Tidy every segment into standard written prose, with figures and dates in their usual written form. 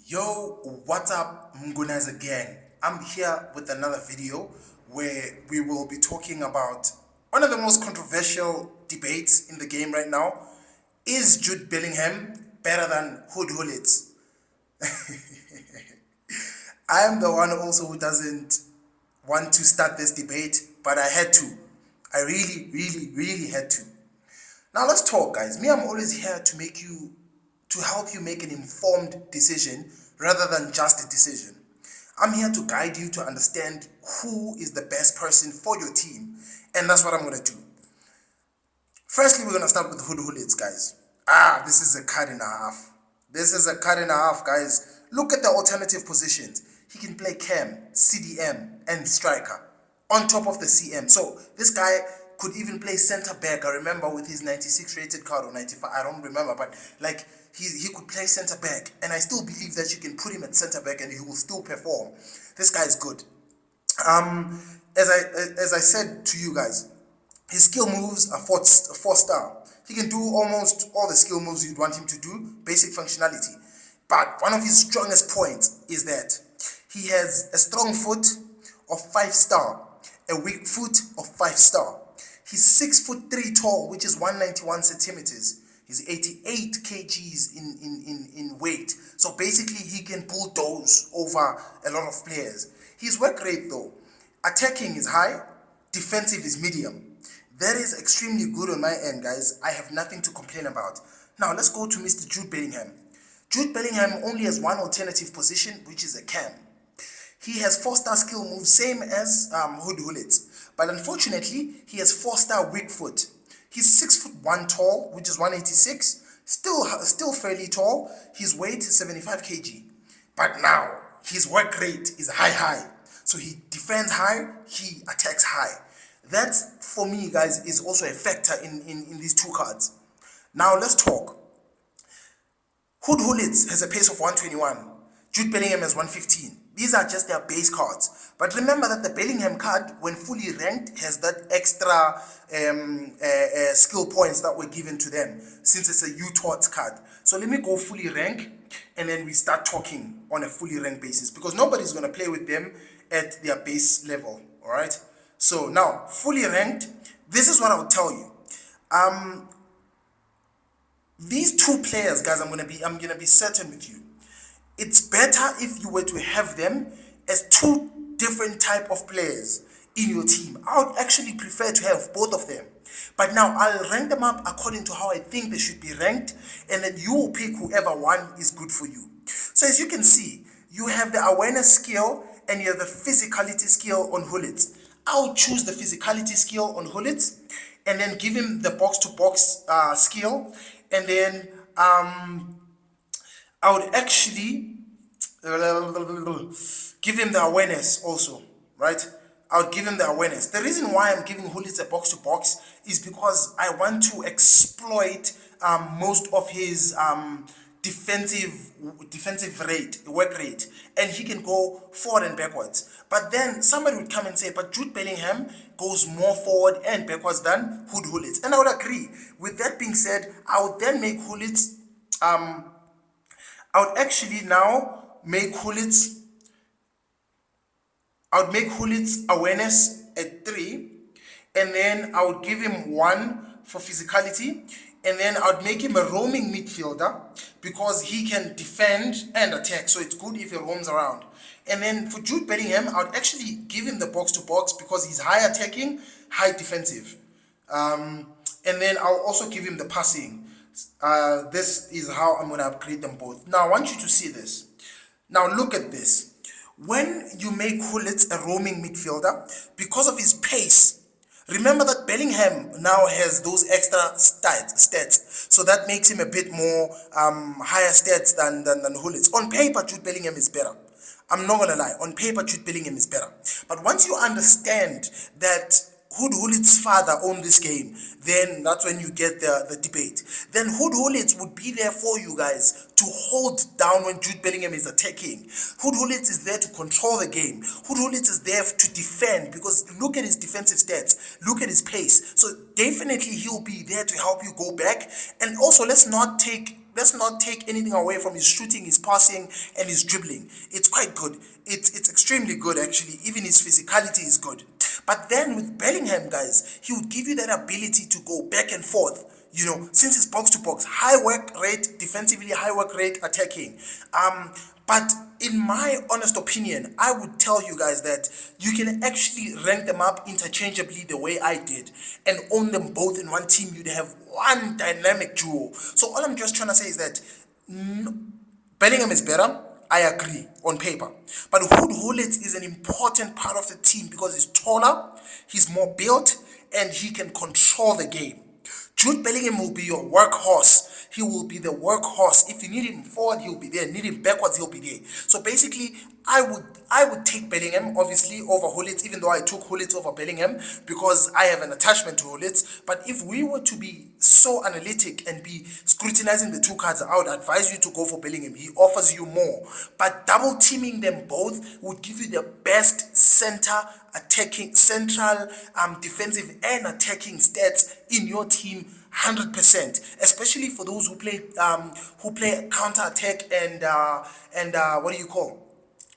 Yo, what's up, Mgunaza gang? I'm here with another video where we will be talking about one of the most controversial debates in the game right now. Is Jude Bellingham better than Hood Hullits? I am the one also who doesn't want to start this debate, but I had to. I really had to. Now let's talk, guys. Me, I'm always here to help you make an informed decision rather than just a decision. I'm here to guide you to understand who is the best person for your team, and that's what I'm gonna do. Firstly, we're gonna start with Hood Hullits, guys. This is a cut and a half. This is a cut and a half, guys. Look at the alternative positions. He can play cam, CDM, and striker on top of the CM. So this guy could even play center back. I remember with his 96 rated card or 95, I don't remember, but like he could play center back, and I still believe that you can put him at center back and he will still perform. This guy is good. As I said to you guys, his skill moves are four star. He can do almost all the skill moves you'd want him to do, basic functionality. But one of his strongest points is that he has a strong foot of 5 star, a weak foot of 5 star. He's 6'3" tall, which is 191 centimeters. He's 88 kgs in weight. So basically he can bulldoze over a lot of players. His work rate though, attacking is high, defensive is medium. That is extremely good on my end, guys. I have nothing to complain about. Now let's go to Mr. Jude Bellingham. Jude Bellingham only has one alternative position, which is a cam. He has 4-star skill moves, same as Hood Hullits. But unfortunately, he has 4-star weak foot. He's 6'1" tall, which is 186. Still fairly tall. His weight is 75 kg. But now, his work rate is high. So he defends high, he attacks high. That, for me, guys, is also a factor in these two cards. Now, let's talk. Hood Hullits has a pace of 121. Jude Bellingham has 115. These are just their base cards. But remember that the Bellingham card, when fully ranked, has that extra skill points that were given to them, since it's a UTOTS card. So let me go fully rank, and then we start talking on a fully ranked basis, because nobody's going to play with them at their base level. All right. So now, fully ranked, this is what I would tell you. These two players, guys, I'm gonna be certain with you. It's better if you were to have them as two different type of players in your team. I would actually prefer to have both of them. But now I'll rank them up according to how I think they should be ranked, and then you will pick whoever one is good for you. So as you can see, you have the awareness skill and you have the physicality skill on Hullits. I'll choose the physicality skill on Hullits and then give him the box-to-box skill, and then I would actually give him the awareness also, right? I would give him the awareness. The reason why I'm giving Hullits a box-to-box is because I want to exploit most of his defensive work rate, and he can go forward and backwards. But then somebody would come and say, but Jude Bellingham goes more forward and backwards than Hood Hullits, and I would agree. With that being said, I would then make Hullits I would actually now make Hullits awareness at 3, and then I would give him 1 for physicality, and then I would make him a roaming midfielder because he can defend and attack, so it's good if he roams around. And then for Jude Bellingham, I would actually give him the box-to-box because he's high attacking, high defensive. And then I'll also give him the passing. This is how I'm going to upgrade them both. Now, I want you to see this. Now, look at this. When you make Hullits a roaming midfielder, because of his pace, remember that Bellingham now has those extra stats. So that makes him a bit more higher stats than Hullits. On paper, Jude Bellingham is better. I'm not going to lie. On paper, Jude Bellingham is better. But once you understand that Hood Hullits' father owned this game, then that's when you get the debate. Then Hood Hullits would be there for you guys to hold down when Jude Bellingham is attacking. Hood Hullits is there to control the game. Hood Hullits is there to defend, because look at his defensive stats, look at his pace. So definitely he'll be there to help you go back. And also, let's not take not take anything away from his shooting, his passing, and his dribbling. It's quite good. It's extremely good, actually. Even his physicality is good. But then with Bellingham, guys, he would give you that ability to go back and forth. Since it's box to box, high work rate defensively, high work rate attacking. But in my honest opinion, I would tell you guys that you can actually rank them up interchangeably the way I did and own them both in one team. You'd have one dynamic duo. So all I'm just trying to say is that Bellingham is better. I agree on paper. But Gullit is an important part of the team because he's taller, he's more built, and he can control the game. Jude Bellingham will be your workhorse. He will be the workhorse. If you need him forward, he'll be there. Need him backwards, he'll be there. So basically, I would take Bellingham, obviously, over Gullit, even though I took Gullit over Bellingham because I have an attachment to Gullit. But if we were to be so analytic and be scrutinizing the two cards, I would advise you to go for Bellingham. He offers you more. But double teaming them both would give you the best central defensive and attacking stats in your team 100%, especially for those who play counter attack and what do you call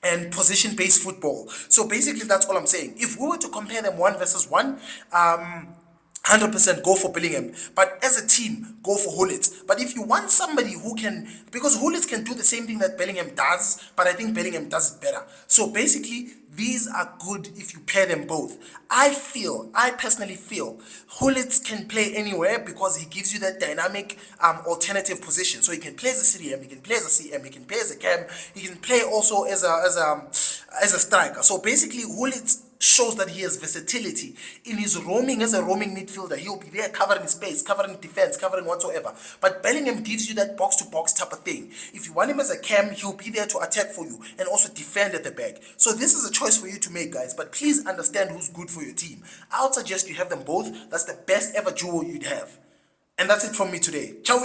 and position based football. So basically that's all I'm saying. If we were to compare them one versus one, 100% go for Bellingham, but as a team, go for Gullit. But if you want somebody who can, because Gullit can do the same thing that Bellingham does, but I think Bellingham does it better. So basically, these are good if you pair them both. I personally feel Gullit can play anywhere because he gives you that dynamic alternative position. So he can play as a CDM, he can play as a CM, he can play as a cam, he can play also as a striker. So basically, Gullit shows that he has versatility in his roaming as a roaming midfielder. He'll be there covering space, covering defense, covering whatsoever. But Bellingham gives you that box to box type of thing. If you want him as a cam, he'll be there to attack for you and also defend at the back. So this is a choice for you to make, guys. But please understand who's good for your team. I would suggest you have them both. That's the best ever duo you'd have. And that's it from me today. Ciao!